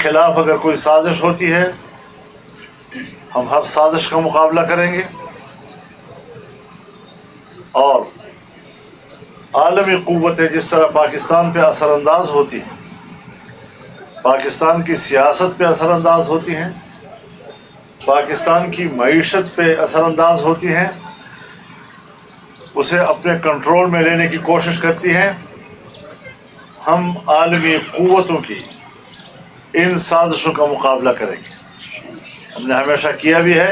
خلاف اگر کوئی سازش ہوتی ہے ہم ہر سازش کا مقابلہ کریں گے، اور عالمی قوتیں جس طرح پاکستان پہ اثر انداز ہوتی ہیں، پاکستان کی سیاست پہ اثر انداز ہوتی ہیں، پاکستان کی معیشت پہ اثر انداز ہوتی ہیں، اسے اپنے کنٹرول میں لینے کی کوشش کرتی ہیں، ہم عالمی قوتوں کی ان سازشوں کا مقابلہ کریں گے۔ ہم نے ہمیشہ کیا بھی ہے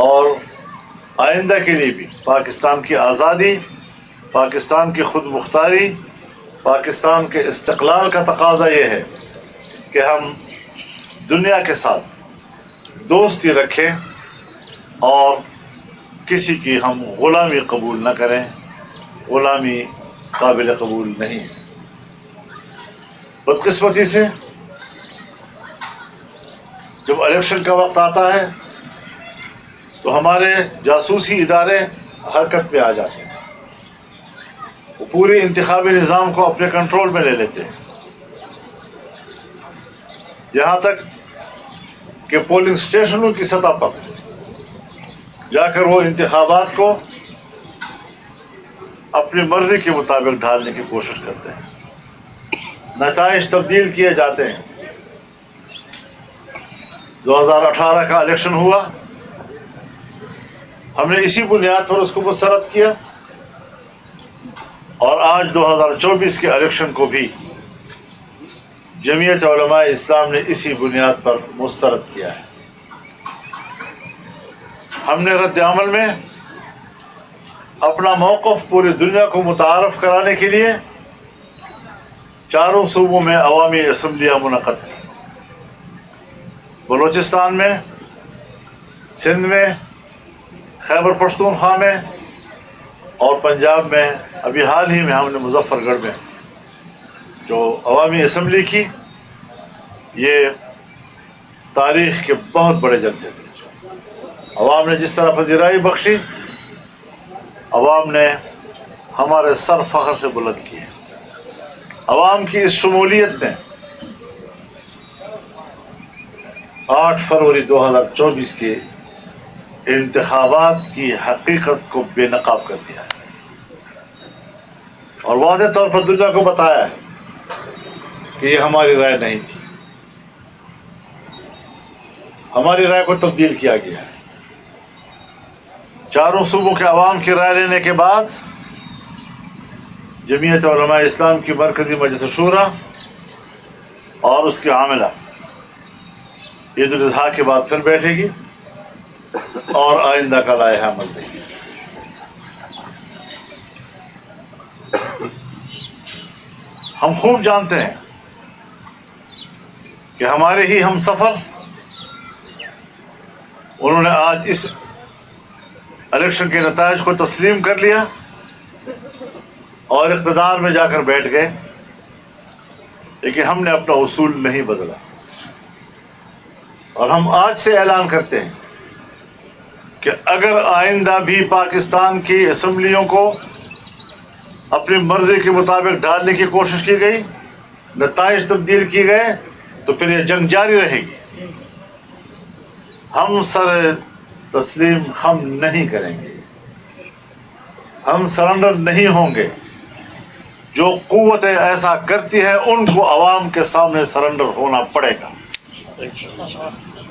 اور آئندہ کے لیے بھی۔ پاکستان کی آزادی، پاکستان کی خود مختاری، پاکستان کے استقلال کا تقاضا یہ ہے کہ ہم دنیا کے ساتھ دوستی رکھیں اور کسی کی ہم غلامی قبول نہ کریں۔ غلامی قابل قبول نہیں۔ بدقسمتی سے جب الیکشن کا وقت آتا ہے تو ہمارے جاسوسی ادارے حرکت میں آ جاتے ہیں، وہ پورے انتخابی نظام کو اپنے کنٹرول میں لے لیتے ہیں، یہاں تک کہ پولنگ اسٹیشنوں کی سطح پر جا کر وہ انتخابات کو اپنی مرضی کے مطابق ڈھالنے کی کوشش کرتے ہیں، نتائج تبدیل کیے جاتے ہیں۔ 2018 کا الیکشن ہوا، ہم نے اسی بنیاد پر اس کو مسترد کیا، اور آج 2024 کے الیکشن کو بھی جمعیت علماء اسلام نے اسی بنیاد پر مسترد کیا ہے۔ ہم نے رد عمل میں اپنا موقف پوری دنیا کو متعارف کرانے کے لیے چاروں صوبوں میں عوامی اسمبلیاں منعقد کی، بلوچستان میں، سندھ میں، خیبر پختونخوا میں اور پنجاب میں۔ ابھی حال ہی میں ہم نے مظفر گڑھ میں جو عوامی اسمبلی کی، یہ تاریخ کے بہت بڑے جلسے تھے۔ عوام نے جس طرح پذیرائی بخشی، عوام نے ہمارے سر فخر سے بلند کیے۔ عوام کی اس شمولیت نے 8 فروری 2024 کے انتخابات کی حقیقت کو بے نقاب کر دیا ہے اور واضح طور پر دنیا کو بتایا ہے کہ یہ ہماری رائے نہیں تھی، ہماری رائے کو تبدیل کیا گیا ہے۔ چاروں صوبوں کے عوام کی رائے لینے کے بعد جمعیت علماء اسلام کی مرکزی مجلس شورا اور اس کے عاملہ عید الاضحیٰ کے بعد پھر بیٹھے گی اور آئندہ کا لائحہ عمل دے گی۔ ہم خوب جانتے ہیں کہ ہمارے ہی ہم سفر انہوں نے آج اس الیکشن کے نتائج کو تسلیم کر لیا اور اقتدار میں جا کر بیٹھ گئے، لیکن ہم نے اپنا اصول نہیں بدلا، اور ہم آج سے اعلان کرتے ہیں کہ اگر آئندہ بھی پاکستان کی اسمبلیوں کو اپنی مرضی کے مطابق ڈالنے کی کوشش کی گئی، نتائج تبدیل کیے گئے، تو پھر یہ جنگ جاری رہے گی۔ ہم سر تسلیم خم نہیں کریں گے، ہم سرنڈر نہیں ہوں گے۔ جو قوتیں ایسا کرتی ہیں ان کو عوام کے سامنے سرنڈر ہونا پڑے گا،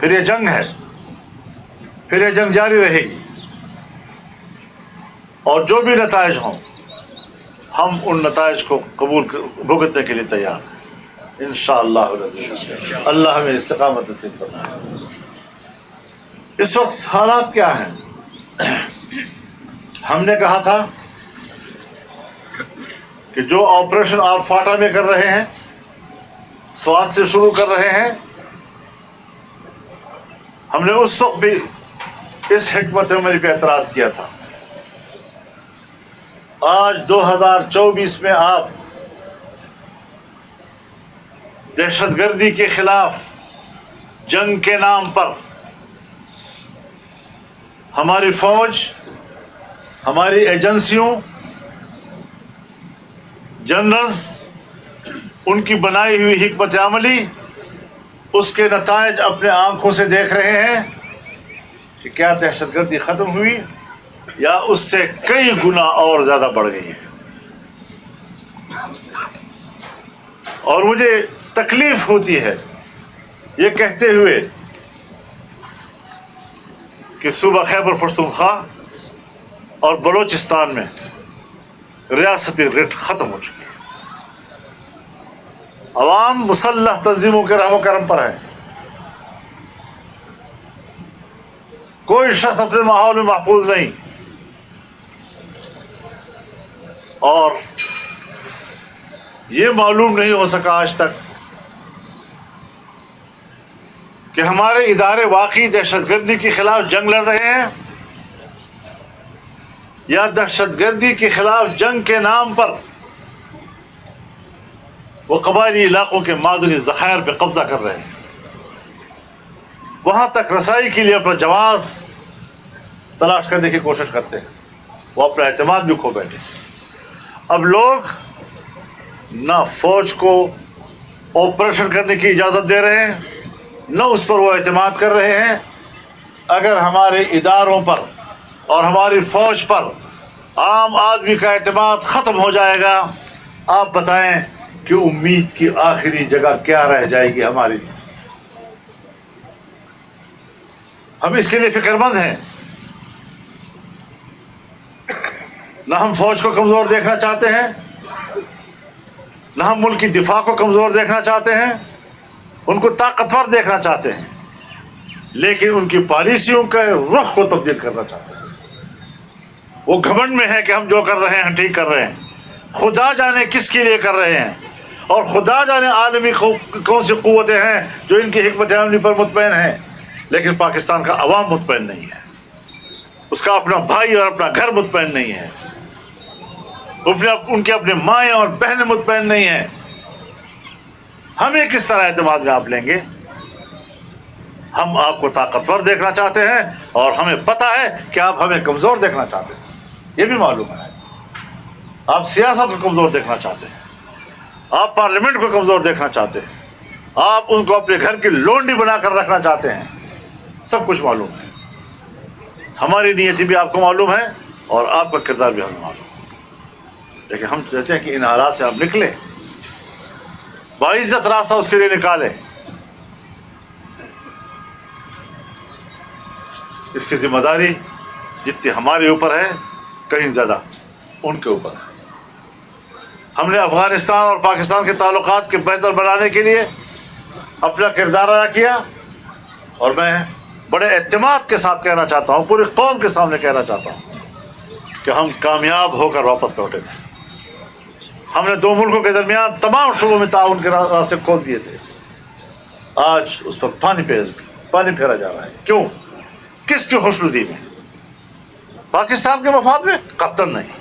پھر یہ جنگ ہے، پھر یہ جنگ جاری رہے گی، اور جو بھی نتائج ہوں ہم ان نتائج کو قبول بھگتنے کے لیے تیار ہیں انشاءاللہ العزیز۔ اللہ ہمیں استقامت نصیب فرمائے۔ اس وقت حالات کیا ہیں؟ ہم نے کہا تھا کہ جو آپریشن آپ فاٹا میں کر رہے ہیں، سوات سے شروع کر رہے ہیں، ہم نے اس وقت بھی اس حکمت عملی پہ اعتراض کیا تھا۔ آج 2024 میں آپ دہشت گردی کے خلاف جنگ کے نام پر ہماری فوج، ہماری ایجنسیوں، جنرلز، ان کی بنائی ہوئی حکمت عملی اس کے نتائج اپنے آنکھوں سے دیکھ رہے ہیں کہ کیا دہشت گردی ختم ہوئی یا اس سے کئی گنا اور زیادہ بڑھ گئی ہے. اور مجھے تکلیف ہوتی ہے یہ کہتے ہوئے کہ صوبہ خیبر پختونخوا اور بلوچستان میں ریاستی ریٹ ختم ہو چکی ہے. عوام مسلح تنظیموں کے رحم و کرم پر ہے. کوئی شخص اپنے ماحول میں محفوظ نہیں. اور یہ معلوم نہیں ہو سکا آج تک کہ ہمارے ادارے واقعی دہشت گردی کے خلاف جنگ لڑ رہے ہیں یا دہشت گردی کے خلاف جنگ کے نام پر وہ قبائلی علاقوں کے معدنی ذخائر پہ قبضہ کر رہے ہیں. وہاں تک رسائی کے لیے اپنا جواز تلاش کرنے کی کوشش کرتے ہیں. وہ اپنا اعتماد بھی کھو بیٹھے. اب لوگ نہ فوج کو آپریشن کرنے کی اجازت دے رہے ہیں نہ اس پر وہ اعتماد کر رہے ہیں. اگر ہمارے اداروں پر اور ہماری فوج پر عام آدمی کا اعتماد ختم ہو جائے گا, آپ بتائیں کہ امید کی آخری جگہ کیا رہ جائے گی ہماری. ہم اس کے لیے فکر مند ہیں. نہ ہم فوج کو کمزور دیکھنا چاہتے ہیں نہ ہم ملک کی دفاع کو کمزور دیکھنا چاہتے ہیں. ان کو طاقتور دیکھنا چاہتے ہیں لیکن ان کی پالیسیوں کے رخ کو تبدیل کرنا چاہتے ہیں. وہ گھمنڈ میں ہے کہ ہم جو کر رہے ہیں ٹھیک کر رہے ہیں. خدا جانے کس کے لیے کر رہے ہیں اور خدا جانے عالمی کون سی قوتیں ہیں جو ان کی حکمت عملی پر مطمئن ہیں. لیکن پاکستان کا عوام مطمئن نہیں ہے. اس کا اپنا بھائی اور اپنا گھر مطمئن نہیں ہے. ان کے اپنے مائیں اور بہنیں مطمئن نہیں ہیں. ہمیں کس طرح اعتماد میں آپ لیں گے؟ ہم آپ کو طاقتور دیکھنا چاہتے ہیں اور ہمیں پتہ ہے کہ آپ ہمیں کمزور دیکھنا چاہتے ہیں. یہ بھی معلوم ہے. آپ سیاست کو کمزور دیکھنا چاہتے ہیں. آپ پارلیمنٹ کو کمزور دیکھنا چاہتے ہیں. آپ ان کو اپنے گھر کی لونڈی بنا کر رکھنا چاہتے ہیں. سب کچھ معلوم ہے. ہماری نیتی بھی آپ کو معلوم ہے اور آپ کا کردار بھی ہمیں معلوم ہے. لیکن ہم چاہتے ہیں کہ ان حالات سے آپ نکلیں, باعزت راستہ اس کے لیے نکالیں. اس کی ذمہ داری جتنی ہمارے اوپر ہے کہیں زیادہ ان کے اوپر ہے. ہم نے افغانستان اور پاکستان کے تعلقات کے بہتر بنانے کے لیے اپنا کردار ادا کیا اور میں بڑے اعتماد کے ساتھ کہنا چاہتا ہوں, پوری قوم کے سامنے کہنا چاہتا ہوں کہ ہم کامیاب ہو کر واپس لوٹے تھے. ہم نے دو ملکوں کے درمیان تمام شعبوں میں تعاون کے راستے کھول دیے تھے. آج اس پر پانی پھیرا جا رہا ہے. کیوں؟ کس کی خوشنودی میں؟ پاکستان کے مفاد میں؟ قطعاً نہیں.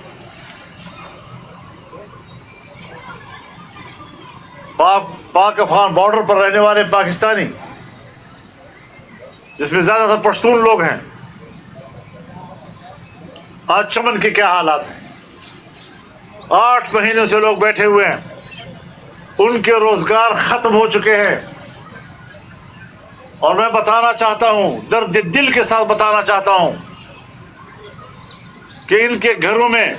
پاک افغان بارڈر پر رہنے والے پاکستانی جس میں زیادہ تر پشتون لوگ ہیں, آج چمن کے کیا حالات ہیں. 8 مہینوں سے لوگ بیٹھے ہوئے ہیں. ان کے روزگار ختم ہو چکے ہیں. اور میں بتانا چاہتا ہوں, درد دل کے ساتھ بتانا چاہتا ہوں کہ ان کے گھروں میں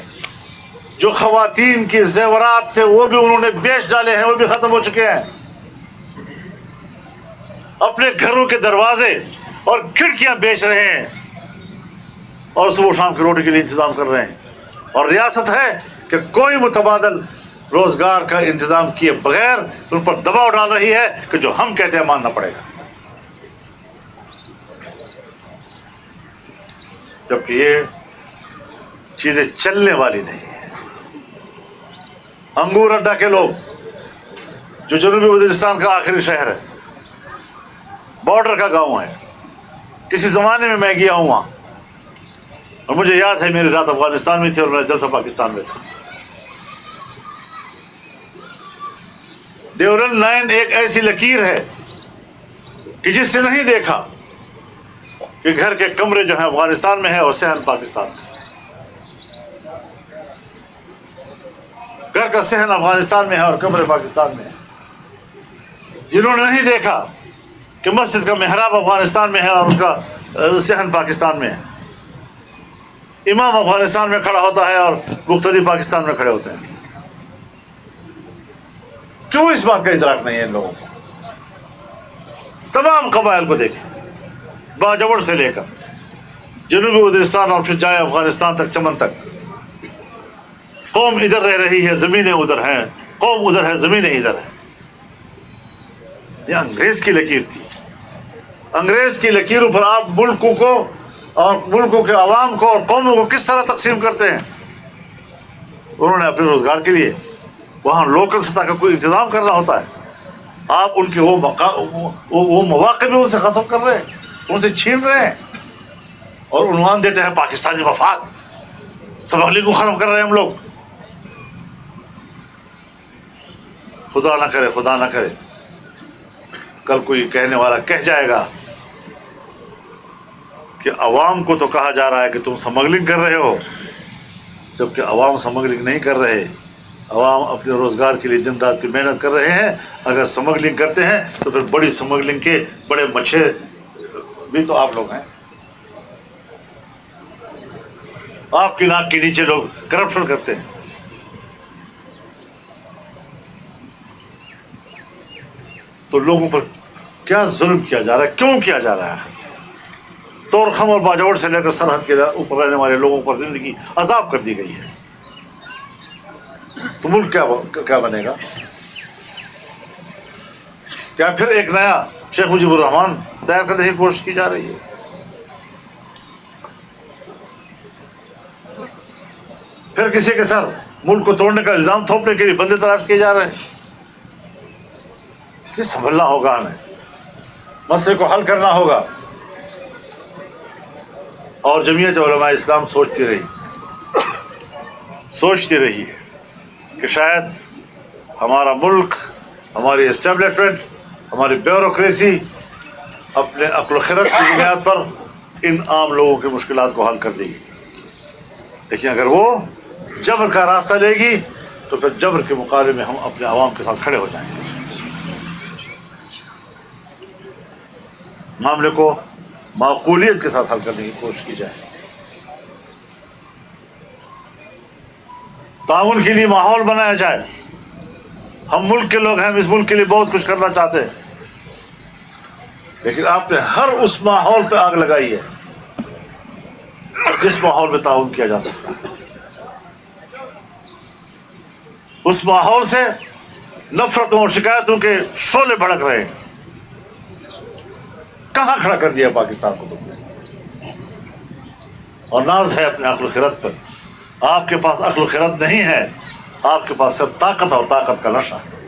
جو خواتین کے زیورات تھے وہ بھی انہوں نے بیچ ڈالے ہیں, وہ بھی ختم ہو چکے ہیں. اپنے گھروں کے دروازے اور کھڑکیاں بیچ رہے ہیں اور صبح شام کی روٹی کے لیے انتظام کر رہے ہیں. اور ریاست ہے کہ کوئی متبادل روزگار کا انتظام کیے بغیر ان پر دباؤ ڈال رہی ہے کہ جو ہم کہتے ہیں ماننا پڑے گا. جبکہ یہ چیزیں چلنے والی نہیں ہیں. انگور اڈا کے لوگ جو جنوبی وزیرستان کا آخری شہر ہے, بارڈر کا گاؤں ہے, کسی زمانے میں گیا ہوں وہاں اور مجھے یاد ہے میری رات افغانستان میں تھی اور میرا جلسہ پاکستان میں تھا. ڈیورل لائن ایک ایسی لکیر ہے کہ جس نے نہیں دیکھا کہ گھر کے کمرے جو ہیں افغانستان میں ہے اور صحن پاکستان میں. گھر کا صحن افغانستان میں ہے اور کمرے پاکستان میں ہے. جنہوں نے نہیں دیکھا کہ مسجد کا محراب افغانستان میں ہے اور ان کا صحن پاکستان میں ہے، امام افغانستان میں کھڑا ہوتا ہے اور مقتدی پاکستان میں کھڑے ہوتے ہیں؟ کیوں اس بات کا ادراک نہیں ہے ان لوگوں کو؟ تمام قبائل کو دیکھیں، باجوڑ سے لے کر جنوبی وزیرستان اور پھر جائے افغانستان تک، چمن تک، قوم ادھر رہ رہی ہے، زمینیں ادھر ہیں، قوم ادھر ہے، زمینیں ادھر ہیں۔ یہ انگریز کی لکیر تھی، انگریز کی لکیروں پر آپ ملکوں کو اور ملکوں کے عوام کو اور قوموں کو کس طرح تقسیم کرتے ہیں؟ انہوں نے اپنے روزگار کے لیے وہاں لوکل سطح کا کوئی انتظام کرنا ہوتا ہے، آپ ان کے وہ مواقع بھی ان سے غصب کر رہے ہیں، ان سے چھین رہے ہیں اور عنوان دیتے ہیں پاکستانی مفاد، سمگلنگ کو ختم کر رہے ہیں ہم لوگ۔ خدا نہ کرے، خدا نہ کرے کل کوئی کہنے والا کہہ جائے گا کہ عوام کو تو کہا جا رہا ہے کہ تم سمگلنگ کر رہے ہو، جبکہ عوام سمگلنگ نہیں کر رہے، عوام اپنے روزگار کے لیے دن رات کی محنت کر رہے ہیں۔ اگر سمگلنگ کرتے ہیں تو پھر بڑی سمگلنگ کے بڑے مچھر بھی تو آپ لوگ ہیں، آپ کی ناک کے نیچے لوگ کرپشن کرتے ہیں۔ تو لوگوں پر کیا ظلم کیا جا رہا ہے، کیوں کیا جا رہا ہے؟ تورخم اور باجوڑ سے لے کر سرحد کے اوپر رہنے والے لوگوں پر زندگی عذاب کر دی گئی ہے، تو ملک کیا بنے گا؟ کیا پھر ایک نیا شیخ مجیب الرحمان تیار کرنے کی کوشش کی جا رہی ہے؟ پھر کسی کے سر ملک کو توڑنے کا الزام تھوپنے کے لیے بندے تلاش کیے جا رہے ہیں؟ اس لیے سنبھلنا ہوگا، ہمیں مسئلے کو حل کرنا ہوگا۔ اور جمعیت علماء اسلام سوچتی رہی ہے کہ شاید ہمارا ملک، ہماری اسٹیبلشمنٹ، ہماری بیوروکریسی اپنے عقل و خرد کی بنیاد پر ان عام لوگوں کی مشکلات کو حل کر دے گی، لیکن اگر وہ جبر کا راستہ لے گی تو پھر جبر کے مقابلے میں ہم اپنے عوام کے ساتھ کھڑے ہو جائیں گے۔ معاملے کو معقولیت کے ساتھ حل کرنے کی کوشش کی جائے، تعاون کے لیے ماحول بنایا جائے۔ ہم ملک کے لوگ ہیں، ہم اس ملک کے لیے بہت کچھ کرنا چاہتے ہیں، لیکن آپ نے ہر اس ماحول پہ آگ لگائی ہے جس ماحول میں تعاون کیا جا سکتا ہے۔ اس ماحول سے نفرتوں اور شکایتوں کے شعلے بھڑک رہے ہیں۔ کہاں کھڑا کر دیا پاکستان کو تم نے؟ اور ناز ہے اپنے عقل و خرد پر۔ آپ کے پاس عقل و خرد نہیں ہے، آپ کے پاس صرف طاقت اور طاقت کا نشہ ہے۔